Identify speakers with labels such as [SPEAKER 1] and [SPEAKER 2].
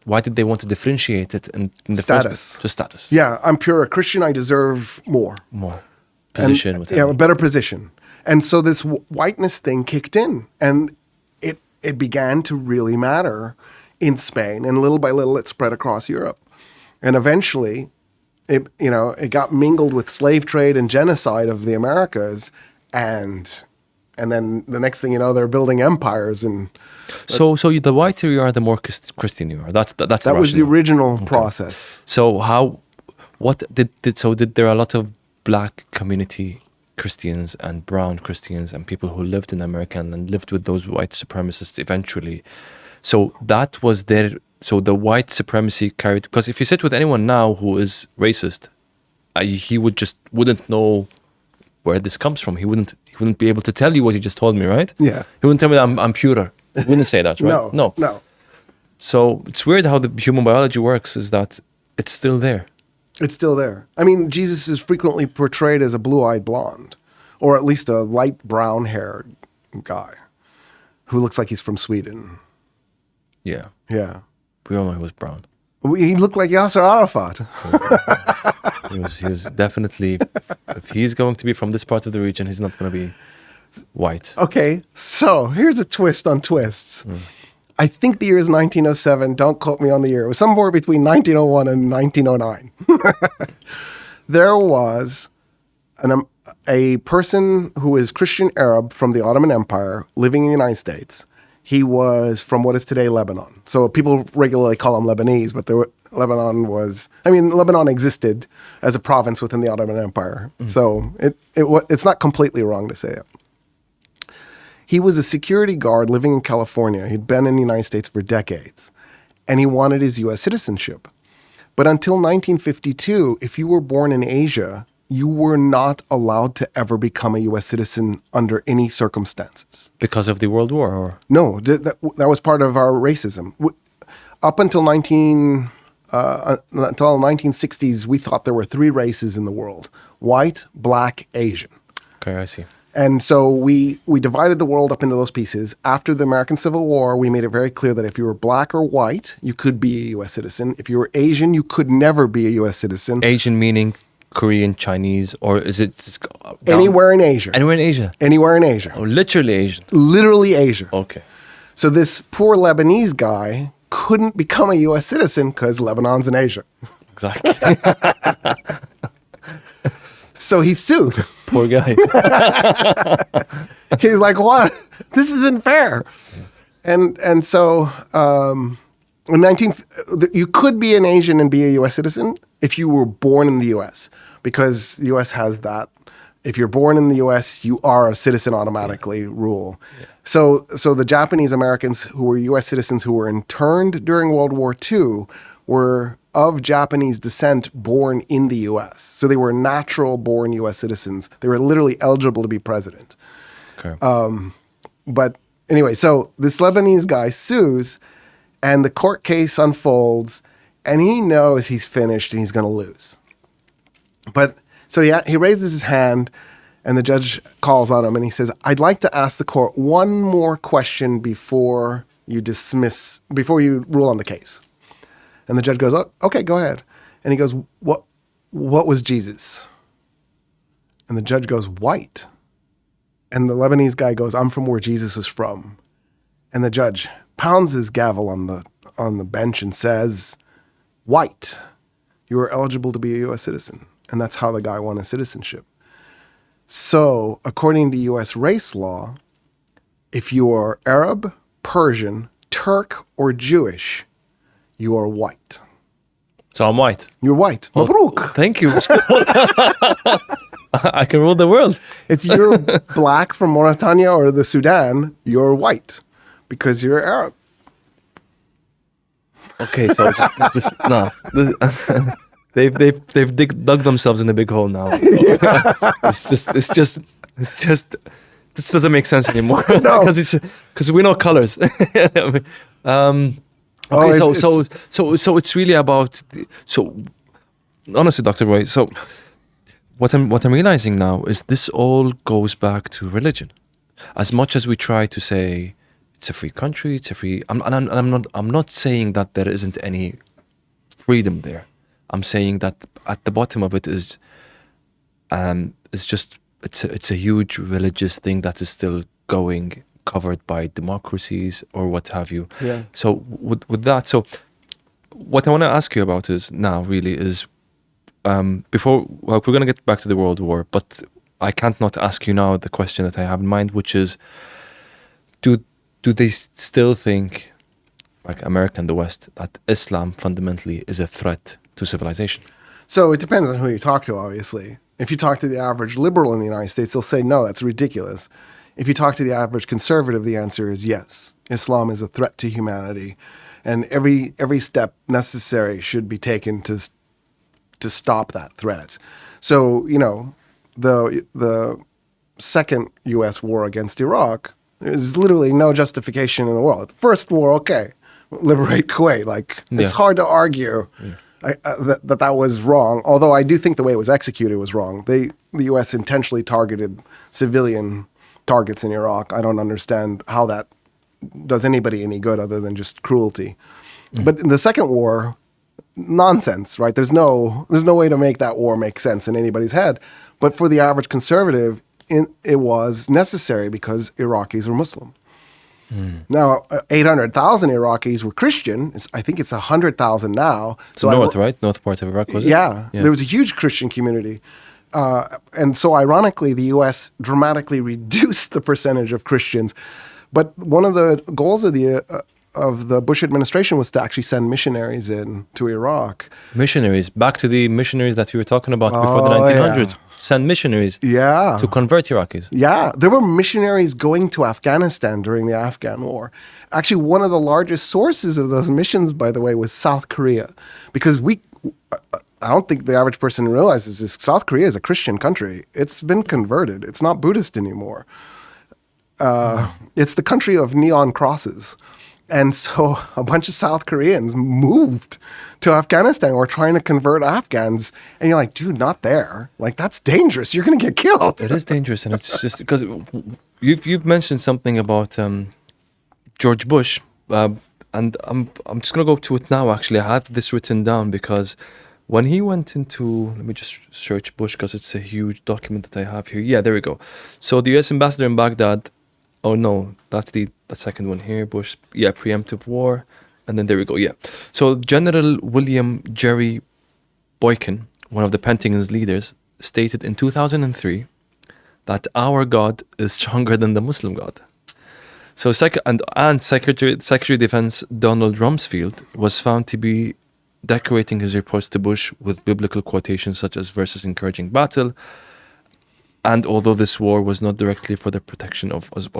[SPEAKER 1] why did they want to differentiate it in the
[SPEAKER 2] Status.
[SPEAKER 1] first place? Just status.
[SPEAKER 2] Yeah, I'm pure a Christian. I deserve more.
[SPEAKER 1] More position.
[SPEAKER 2] And,
[SPEAKER 1] whatever.
[SPEAKER 2] a better position. And so this whiteness thing kicked in, and it began to really matter in Spain, and little by little it spread across Europe. And eventually, it got mingled with slave trade and genocide of the Americas, and then the next thing you know, they're building empires. And
[SPEAKER 1] so the whiter you are, the more Christian you are. That's
[SPEAKER 2] that
[SPEAKER 1] the
[SPEAKER 2] was the
[SPEAKER 1] rationale.
[SPEAKER 2] original process.
[SPEAKER 1] So did there are a lot of black community Christians and brown Christians and people who lived in America and lived with those white supremacists eventually. So that was so the white supremacy carried, because if you sit with anyone now who is racist, he wouldn't know where this comes from. He wouldn't be able to tell you what you just told me, right?
[SPEAKER 2] Yeah.
[SPEAKER 1] He wouldn't tell me that I'm purer. He wouldn't say that, right?
[SPEAKER 2] No.
[SPEAKER 1] So it's weird how the human biology works, is that it's still there.
[SPEAKER 2] It's still there. I mean, Jesus is frequently portrayed as a blue-eyed blonde, or at least a light brown-haired guy who looks like he's from Sweden.
[SPEAKER 1] Yeah.
[SPEAKER 2] Yeah.
[SPEAKER 1] We all know he was brown.
[SPEAKER 2] He looked like Yasser Arafat.
[SPEAKER 1] He was definitely, if he's going to be from this part of the region, he's not going to be white.
[SPEAKER 2] Okay, so here's a twist on twists. I think the year is 1907. Don't quote me on the year. It was somewhere between 1901 and 1909. There was a person who is Christian Arab from the Ottoman Empire living in the United States. He was from what is today Lebanon. So people regularly call him Lebanese, but Lebanon existed as a province within the Ottoman Empire. So it's not completely wrong to say it. He was a security guard living in California. He'd been in the United States for decades, and he wanted his U.S. citizenship. But until 1952, if you were born in Asia, you were not allowed to ever become a U.S. citizen under any circumstances.
[SPEAKER 1] Because of the World War? Or?
[SPEAKER 2] No, that was part of our racism. Up until 1960s, we thought there were three races in the world: white, black, Asian.
[SPEAKER 1] Okay, I see.
[SPEAKER 2] And so we divided the world up into those pieces. After the American Civil War, we made it very clear that if you were black or white, you could be a U.S. citizen. If you were Asian, you could never be a U.S. citizen.
[SPEAKER 1] Asian meaning Korean, Chinese, or is it
[SPEAKER 2] anywhere in Asia?
[SPEAKER 1] Anywhere in Asia.
[SPEAKER 2] Anywhere in Asia.
[SPEAKER 1] Oh, literally Asian.
[SPEAKER 2] Literally Asia.
[SPEAKER 1] Okay.
[SPEAKER 2] So this poor Lebanese guy couldn't become a U.S. citizen because Lebanon's in Asia.
[SPEAKER 1] Exactly.
[SPEAKER 2] So he sued.
[SPEAKER 1] Poor guy.
[SPEAKER 2] He's like, what? This isn't fair. And so you could be an Asian and be a U.S. citizen if you were born in the U.S. because the U.S. has that. If you're born in the U.S., you are a citizen automatically rule. Yeah. So the Japanese Americans who were U.S. citizens who were interned during World War II were of Japanese descent born in the U.S. So they were natural-born U.S. citizens. They were literally eligible to be president.
[SPEAKER 1] Okay.
[SPEAKER 2] But anyway, so this Lebanese guy sues, and the court case unfolds, and he knows he's finished and he's going to lose. But so he raises his hand, and the judge calls on him, and he says, "I'd like to ask the court one more question before you rule on the case." And the judge goes, "Oh, okay, go ahead." And he goes, What was Jesus?" And the judge goes, "White." And the Lebanese guy goes, "I'm from where Jesus is from." And the judge pounds his gavel on the bench and says, "White, you are eligible to be a U.S. citizen." And that's how the guy won his citizenship. So, according to U.S. race law, if you are Arab, Persian, Turk, or Jewish, you are white.
[SPEAKER 1] So I'm white.
[SPEAKER 2] You're white.
[SPEAKER 1] Well,
[SPEAKER 2] Mabruk.
[SPEAKER 1] Thank you. I can rule the world.
[SPEAKER 2] If you're black from Mauritania or the Sudan, you're white because you're Arab.
[SPEAKER 1] Okay, so just no. They've dug themselves in a big hole now. It's just this doesn't make sense anymore.
[SPEAKER 2] No,
[SPEAKER 1] because we know colors. Okay, so it's really about honestly, Dr. Roy. So what I'm realizing now is this all goes back to religion. As much as we try to say it's a free country. It's a free. I'm not saying that there isn't any freedom there. I'm saying that at the bottom of it is just it's a huge religious thing that is still going, covered by democracies or what have you.
[SPEAKER 2] Yeah.
[SPEAKER 1] So with that, so what I want to ask you about is now really is before, well, we're going to get back to the World War, but I can't not ask you now the question that I have in mind, which is, do they still think, like America and the West, that Islam fundamentally is a threat to civilization?
[SPEAKER 2] So it depends on who you talk to, obviously. If you talk to the average liberal in the United States, they'll say, no, that's ridiculous. If you talk to the average conservative, the answer is yes. Islam is a threat to humanity. And every step necessary should be taken to stop that threat. So, you know, the second U.S. war against Iraq, there's literally no justification in the world. First war, okay, liberate Kuwait. Like, it's hard to argue that was wrong, although I do think the way it was executed was wrong. The U.S. intentionally targeted civilian targets in Iraq. I don't understand how that does anybody any good other than just cruelty. But in the second war, nonsense, right? There's no way to make that war make sense in anybody's head. But for the average conservative, it was necessary because Iraqis were Muslim. Now, 800,000 Iraqis were Christian. I think it's 100,000 now.
[SPEAKER 1] So north, right? North part of Iraq, was it?
[SPEAKER 2] Yeah, there was a huge Christian community. And so ironically, the U.S. dramatically reduced the percentage of Christians. But one of the goals of the Bush administration was to actually send missionaries in to Iraq.
[SPEAKER 1] Missionaries, back to the missionaries that we were talking about before the 1900s.
[SPEAKER 2] Yeah.
[SPEAKER 1] Send missionaries to convert Iraqis.
[SPEAKER 2] Yeah, there were missionaries going to Afghanistan during the Afghan war. Actually, one of the largest sources of those missions, by the way, was South Korea. Because I don't think the average person realizes this. South Korea is a Christian country. It's been converted. It's not Buddhist anymore. It's the country of neon crosses. And so a bunch of South Koreans moved to Afghanistan or trying to convert Afghans. And you're like, dude, not there. Like, that's dangerous. You're going to get killed.
[SPEAKER 1] It is dangerous. And it's just because you've mentioned something about George Bush. And I'm just going to go to it now, actually. I had this written down because when he went into, let me just search Bush because it's a huge document that I have here. Yeah, there we go. So the U.S. ambassador in Baghdad, oh no, that's the second one here, Bush, yeah, preemptive war. And then there we go, yeah. So General William Jerry Boykin, one of the Pentagon's leaders, stated in 2003 that our God is stronger than the Muslim God. So Secretary of Defense Donald Rumsfeld was found to be decorating his reports to Bush with biblical quotations such as verses encouraging battle. And although this war was not directly for the protection of Israel,